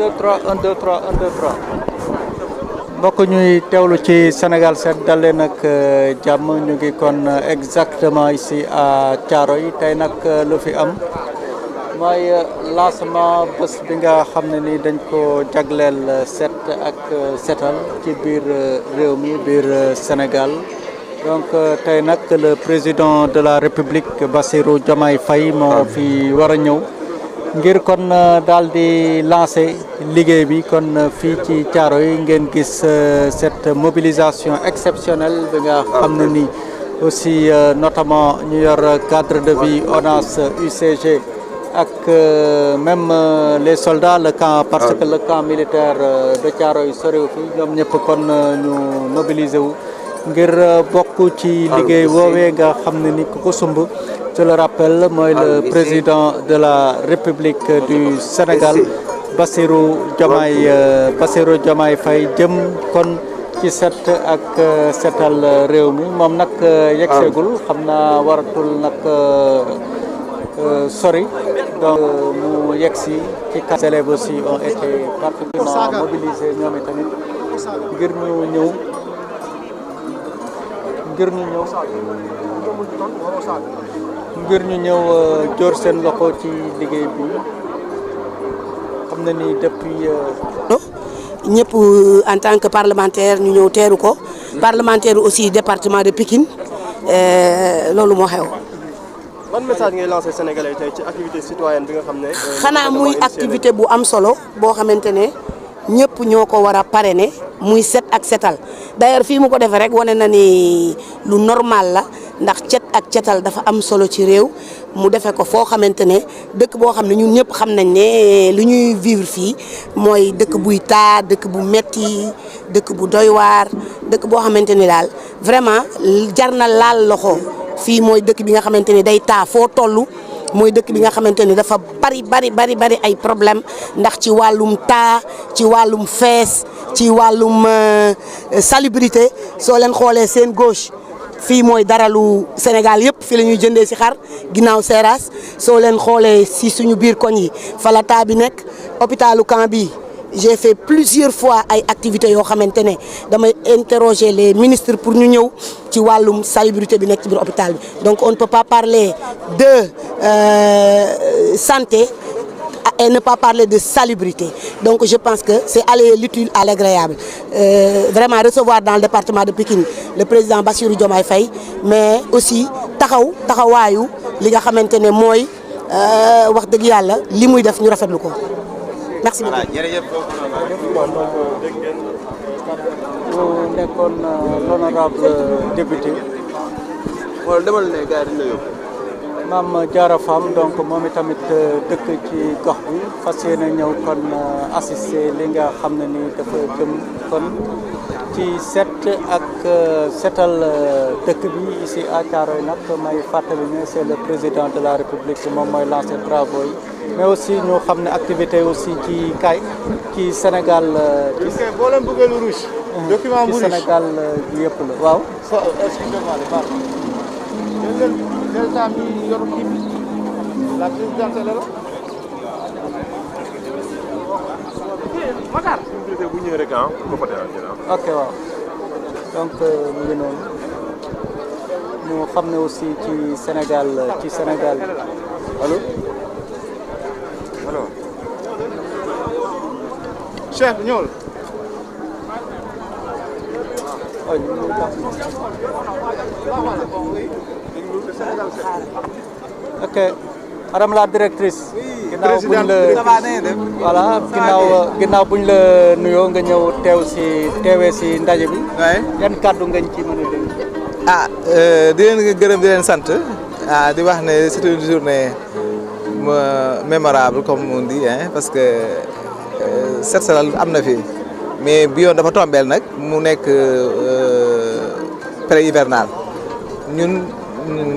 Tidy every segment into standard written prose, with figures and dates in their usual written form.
2 3 1 2 3 1 2 3 mbokk ñuy teewlu ci Sénégal 7 dal leen ak jàmm ñu ngi kon exactement ici à Thiaroye tey nag lu fi am mooy lancement bés bi nga xam ne ni dañ ko jagleel set ak setal ci biir réew mi biir Sénégal donc tey nag le président de la République Bassirou Diomaye Faye moo fi war a ñëw ngir kon daal di lancer liggéey bi kon fii ci Thiaroye ngeen gis cette mobilisation exceptionnelle bi nga xam ne ni aussi notamment ñu yor cadre de vie ONAS UCG ak même les soldats le camp parce que le camp militaire de Thiaroye soriw fi ñoom ñëpp kon ñu mobiliser wu ngir bokk ci liggéey woowee nga xam ne ni ku ko sumb je le rappelle mooy le président de la République du Sénégal Bassirou Diomaye Faye jëm kon ci set ak setal réew mi moom nag yegseegul xam naa waratul nag sori donc mu yegsi ci cas élèves aussi ont été particulièrement mobilisés ñoom itamit ngir ñu ñëw joor seen loxo ci liggéey bi xam na ni depuis ñëpp en tant que parlementaire ñu ñëw teeru ko parlementaire aussi département de Pikine loolu moo xew. ban message ngay lancé Sénégalais tey ci activité citoyenne bi nga xam ne. xanaa muy activité bu am solo boo xamante ne ñëpp ñoo ko war a parrainer muy set ak setal d'ailleurs fii mu ko defee rek wane na ni lu normal la ndax cet ak cetal dafa am solo ci réew mu defee ko foo xamante ne dëkk boo xam ne ñun ñëpp xam nañ ne lu ñuy vivre fii mooy dëkk buy taa dëkk bu metti dëkk bu doy waar dëkk boo xamante ni daal vraiment jar na laal loxo fii mooy dëkk bi nga xamante ni day taa foo toll mooy dëkk bi nga xamante ni dafa bari ay problème ndax ci wàllum taa ci wàllum fees ci wàllum salubrité soo leen xoolee seen gauche fii mooy daralu Sénégal yëpp fii la ñuy jëndee si xar ginnaaw Seras soo leen xoolee si suñu biir koñ yi fa la taa bi nekk hôpitalu Camp bi j'ai fait plusieurs fois ay activités yoo xamante ne damay interroger les ministres pour ñu ñëw ci wàllum salubrité bi nekk ci biir hôpital bi donc on ne peut pas parler de santé et ne pas parler de salubrité donc je pense que c'est allier l'utile à l'agréable vraiment recevoir dans le département de Pikine le président Bassirou Diomaye Faye mais aussi taxawaayu li nga xamante ne mooy wax dëgg yàlla li muy def ñu rafetlu ko merci beaucoup. mu nekkoon l'honorable député. wala demal ne gars yi dina yóbbu. Mame Diarra Fam donc moom itamit dëkk ci gox bi fas yéene ñëw kon assister li nga xam ne ni dafa jëm kon ci set ak setal dëkk bi ici à Thiaroye nag may fàttali ne c'est le président de la République moom mooy lancer travaux yi mais aussi ñu xam ne activité aussi ci Sénégal ci boo leen bëggee lu rouge. document bu rouge ci Sénégal bi yëpp la waaw. Delta mi yor kii bi la présidentielle la. Matar. bu ñëwee rek ah pour ko ok waaw donc mu ngi noonu ñu xam ne aussi ci Sénégal allo. allo. chef ñëwal. ok madame la directrice. ginnaaw buñ la ginnaaw buñ la nuyoo nga ñëw teewee si ndaje bi. yan kàddu ngañ ci mën a dégg. di leen gërëm di leen sant di wax ne c'est une journée mémorable comme on dit parce que set setal am na fi mais bi yoon dafa tombeel nag mu nekk pré-hivernal ñun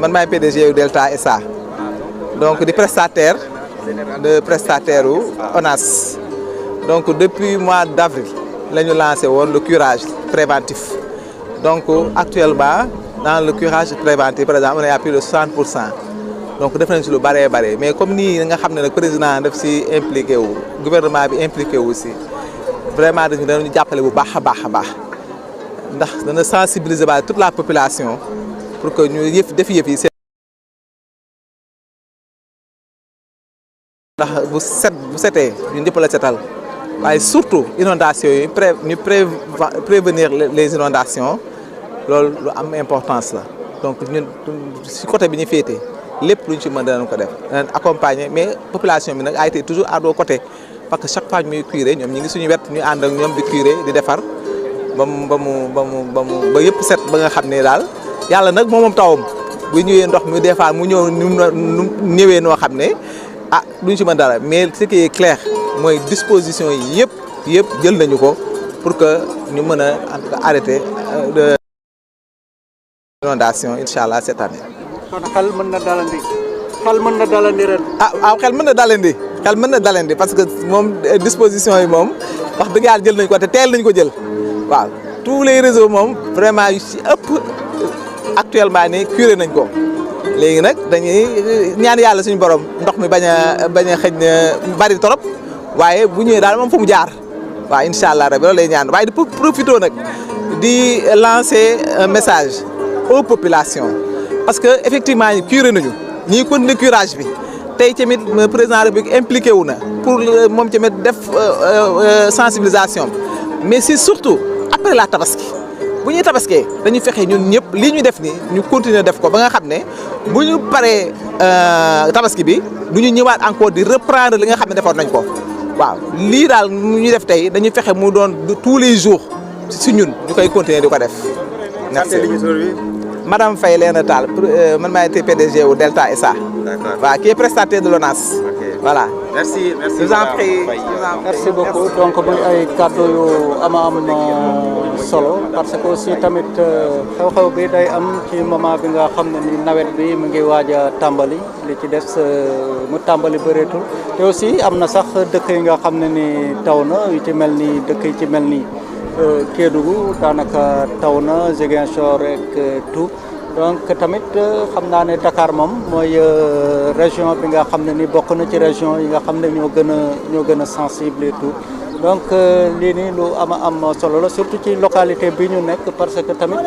man maay PDG yu Delta SA donc di prestataire u ONAS donc depuis mois d'avril la ñu lancé woon le curage préventif donc actuellement dans le curage préventif par exemple on est à plus de 60% donc def nañ ci lu bëree bëri mais comme nii nga xam ne nag président daf si impliqué wu gouvernement bi impliqué wu si vraiment dañu jàppale bu baax a baax a baax ndax dana sensibiliser ba toute la population pour que ñu def yëf yi ndax bu setee ñu ñëpp la setal waaye surtout inondation yi ñu prévenir les inondations loolu lu am importance la donc ñun si côté bi ñu féetee lépp lu ñu ci mën danañ ko def danañ accompagner mais population bi nag a été toujours à nos côtés parce que chaque fois ñuy curer ñoom ñi ngi suñu wet ñu ànd ak ñoom di curer di defar ba yëpp set ba nga xam ne daal yàlla nag moom tawam bu ñëwee ndox mi des fois mu ñëw nu ñëwee noo xam ne ah duñ ci mën dara mais ce qui est clair mooy disposition yi yëpp jël nañu ko pour que ñu mën a arrêter de inondation incha allah cette année. kon xel mën na dalandi ren. xel mën na dalandi parce que moom disposition yi moom wax dëgg yàlla jël nañ ko te teel nañ ko jël waaw tous les réseaux moom vraiment yu ci ëpp actuellement nii curé nañ ko léegi nag dañuy ñaan yàlla suñu borom ndox mi bañ a xëj na bari trop waaye bu ñëwee daal moom fu mu jaar waaw incha allah rabi loolu lay ñaan waaye di profité nag di lancer un message aux populations parce que effectivement curé nañu ñii continuer curage bi tey tamit président République impliqué wu na pour moom tamit def sensibilisation mais c'est surtout après la tabaski bu ñuy tabaskee dañuy fexe ñun ñëpp lii ñu def nii ñu continuer def ko ba nga xam ne bu ñu paree tabaski bi du ñu ñëwaat encore di reprendre li nga xam ne defoon nañ ko waaw lii daal ñu def tey dañuy fexe mu doon tous les jours si ñun ñu koy continuer di ko def. merci Madame Faye Léna Tall man maay PDG wu Delta SA. D'accord. waaw qui est prestataire de l'ONAS. Ok. voilà. merci je vous en prie. merci beaucoup donc muy ay kàddu yu am solo parce que aussi tamit xew-xew bi day am ci moment bi nga xam ne ni nawet bi mu ngi waaj a tàmbali li ci des mu tàmbali bëreetul te aussi am na sax dëkk yi nga xam ne ni taw na yu ci mel ni dëkk yi ci mel ni Kédougou daanaka taw na Ziguinchor ak tout donc tamit xam naa ne Dakar moom mooy région bi nga xam ne ni bokk na ci région yi nga xam ne ñoo gën a sensible et tout donc lii nii lu am solo la surtout ci localité bi ñu nekk parce que tamit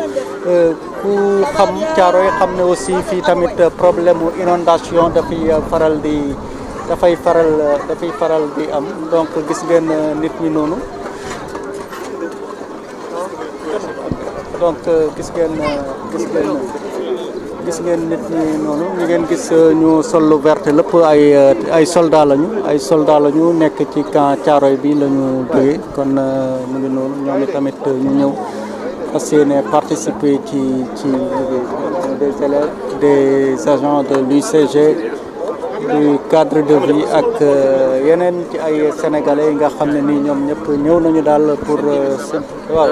ku xam Thiaroye xam ne aussi fii tamit problème mu inondation dafay faral di am donc gis ngeen nit ñi noonu donc gis ngeen nit ñi noonu ñu ngeen gis ñu sol lu vert lépp ay soldats lañu nekk ci camp Thiaroye bi la ñu jógee kon mu ngi noonu ñoom tamit ñu ñëw fas yéene participer ci des élèves des agents de l'UCG du cadre de vie ak yeneen ci ay sénégalais yi nga xam ne nii ñoom ñëpp ñëw nañu daal pour waaw